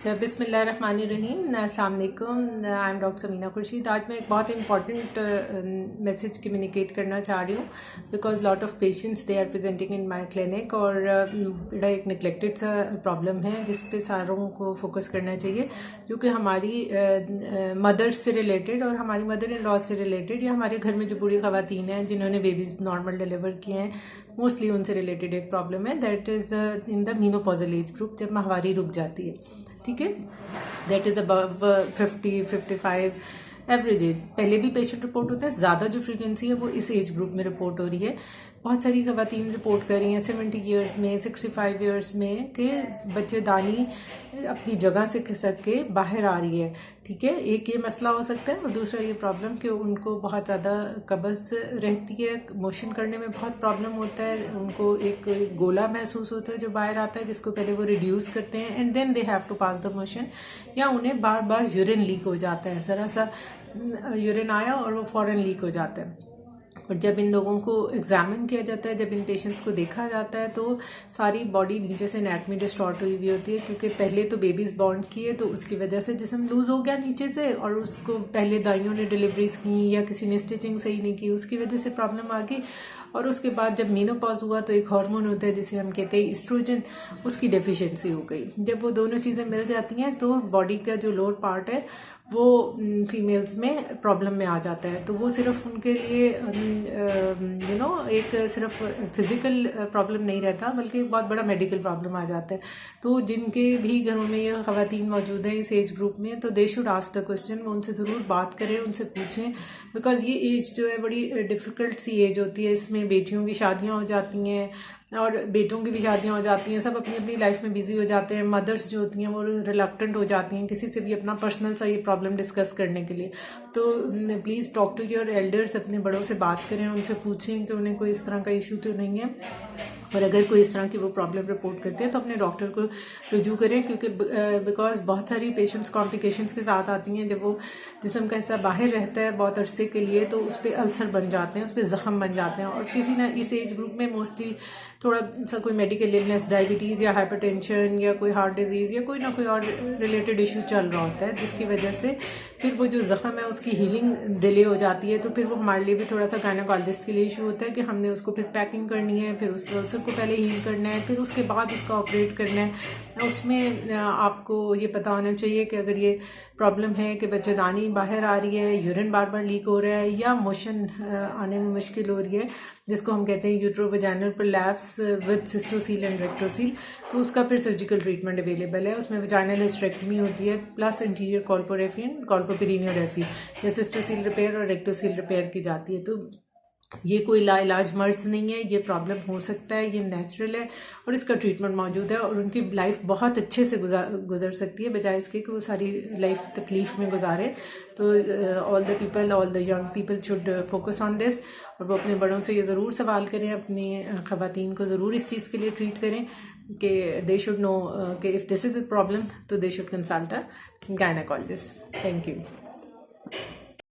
अच्छा, बिस्मिल्लाहिर्रहमानिर्रहीम। अस्सलाम वालेकुम। I am doctor Sameena Khurshid. आज मैं एक बहुत इंपॉर्टेंट मैसेज कम्युनिकेट करना चाह रही हूँ because lot of patients they are presenting in my clinic और बड़ा एक निगलेक्टेड सा प्रॉब्लम है जिस पे सारों को फोकस करना चाहिए, क्योंकि हमारी मदर्स से रिलेटेड और हमारी मदर इन लॉ से रिलेटेड या हमारे घर में जो बूढ़ी ख़वातीन हैं जिन्होंने बेबीज़ नॉर्मल डिलीवर किए हैं, मोस्टली उनसे रिलेटेड एक प्रॉब्लम है। That is in the menopausal age group, जब माहवारी रुक जाती है। ठीक है, that is above 50-55 average age. पहले भी पेशेंट रिपोर्ट होते हैं, ज़्यादा जो फ्रीक्वेंसी है वो इस एज ग्रुप में रिपोर्ट हो रही है। बहुत सारी ख़वातीन रिपोर्ट कर रही हैं 70 ईयर्स में, 65 ईयर्स में कि बच्चेदानी अपनी जगह से खिसक के बाहर आ रही है। ठीक है, एक ये मसला हो सकता है और दूसरा ये प्रॉब्लम कि उनको बहुत ज़्यादा कब्ज़ रहती है, मोशन करने में बहुत प्रॉब्लम होता है, उनको एक गोला महसूस होता है जो बाहर आता है, जिसको पहले वो रिड्यूस करते हैं and then they have to pass the motion, या उन्हें बार बार यूरिन लीक हो जाता है। ज़रा सा यूरिन आया और वो फ़ौरन लीक हो जाता है। और जब इन लोगों को एग्जामिन किया जाता है, जब इन पेशेंट्स को देखा जाता है, तो सारी बॉडी नीचे से एनाटमी डिस्टॉर्ट हुई हुई होती है, क्योंकि पहले तो बेबीज़ बॉर्न किए तो उसकी वजह से जिस्म लूज़ हो गया नीचे से, और उसको पहले दाइयों ने डिलीवरीज की या किसी ने स्टिचिंग सही नहीं की, उसकी वजह से प्रॉब्लम आ गई। और उसके बाद जब मीनोपॉज हुआ तो एक हार्मोन होता है जिसे हम कहते हैं एस्ट्रोजन, उसकी डेफिशिएंसी हो गई। जब वो दोनों चीज़ें मिल जाती हैं तो बॉडी का जो लोअर पार्ट है वो फीमेल्स में प्रॉब्लम में आ जाता है। तो वो सिर्फ उनके लिए एक सिर्फ फिज़िकल प्रॉब्लम नहीं रहता, बल्कि बहुत बड़ा मेडिकल प्रॉब्लम आ जाता है। तो जिनके भी घरों में ये ख़वातीन मौजूद हैं इस एज ग्रुप में, तो they should ask the question. वो उनसे ज़रूर बात करें, उनसे पूछें, बिकॉज़ ये एज जो है बड़ी डिफ़िकल्ट सी एज होती है। इसमें बेटियों की शादियाँ हो जाती हैं और बेटों की भी शादियाँ हो जाती हैं, सब अपनी अपनी लाइफ में बिजी हो जाते हैं। मदर्स जो होती हैं वो रिलक्टेंट हो जाती हैं किसी से भी अपना पर्सनल सा ये प्रॉब्लम डिस्कस करने के लिए। तो please talk to your elders, अपने बड़ों से बात करें, उनसे पूछें कि उन्हें कोई इस तरह का इशू तो नहीं है, और अगर कोई इस तरह की वो प्रॉब्लम रिपोर्ट करते हैं तो अपने डॉक्टर को रुजू करें, क्योंकि बिकॉज बहुत सारी पेशेंट्स कॉम्प्लिकेशंस के साथ आती हैं। जब वो जिस्म का हिस्सा बाहर रहता है बहुत अरसे के लिए तो उस पर अल्सर बन जाते हैं, उस पर ज़ख़म बन जाते हैं, और किसी ना इस एज ग्रुप में मोस्टली थोड़ा सा कोई मेडिकल इलनेस, डायबिटीज़ या हाइपरटेंशन या कोई हार्ट डिजीज़ या कोई ना कोई और रिलेटेड इशू चल रहा होता है, जिसकी वजह से फिर वो जो ज़ख़म है उसकी हीलिंग डिले हो जाती है। तो फिर वो हमारे लिए भी थोड़ा सा गायनेकोलॉजिस्ट के लिए इशू होता है कि हमने उसको फिर पैकिंग करनी है, फिर उस अल्सर को पहले हील करना है, फिर उसके बाद उसका ऑपरेट करना है। उसमें आपको ये पता होना चाहिए कि अगर ये प्रॉब्लम है कि बच्चेदानी बाहर आ रही है, यूरिन बार बार लीक हो रहा है, या मोशन आने में मुश्किल हो रही है, जिसको हम कहते हैं यूट्रोवैजाइनल प्रोलैप्स विद सिस्टोसील एंड रेक्टोसील, तो उसका फिर सर्जिकल ट्रीटमेंट अवेलेबल है। उसमें वैजाइनल हिस्टेरेक्टमी होती है प्लस इंटीरियर कॉल्पोरेफी एंड कॉल्पोपेरिनियोरेफी, या सिस्टोसील रिपेयर और रेक्टोसील रिपेयर की जाती है। तो ये कोई लाइलाज मर्ज नहीं है, ये प्रॉब्लम हो सकता है, ये नेचुरल है और इसका ट्रीटमेंट मौजूद है, और उनकी लाइफ बहुत अच्छे से गुजर सकती है, बजाय इसके कि वो सारी लाइफ तकलीफ़ में गुजारे। तो all the people, all the young people should focus on this, और वो अपने बड़ों से ये ज़रूर सवाल करें, अपनी ख़वातीन को ज़रूर इस चीज़ के लिए ट्रीट करें कि दे शुड नो कि if this is a problem तो they should consult a gynaecologist. Thank you.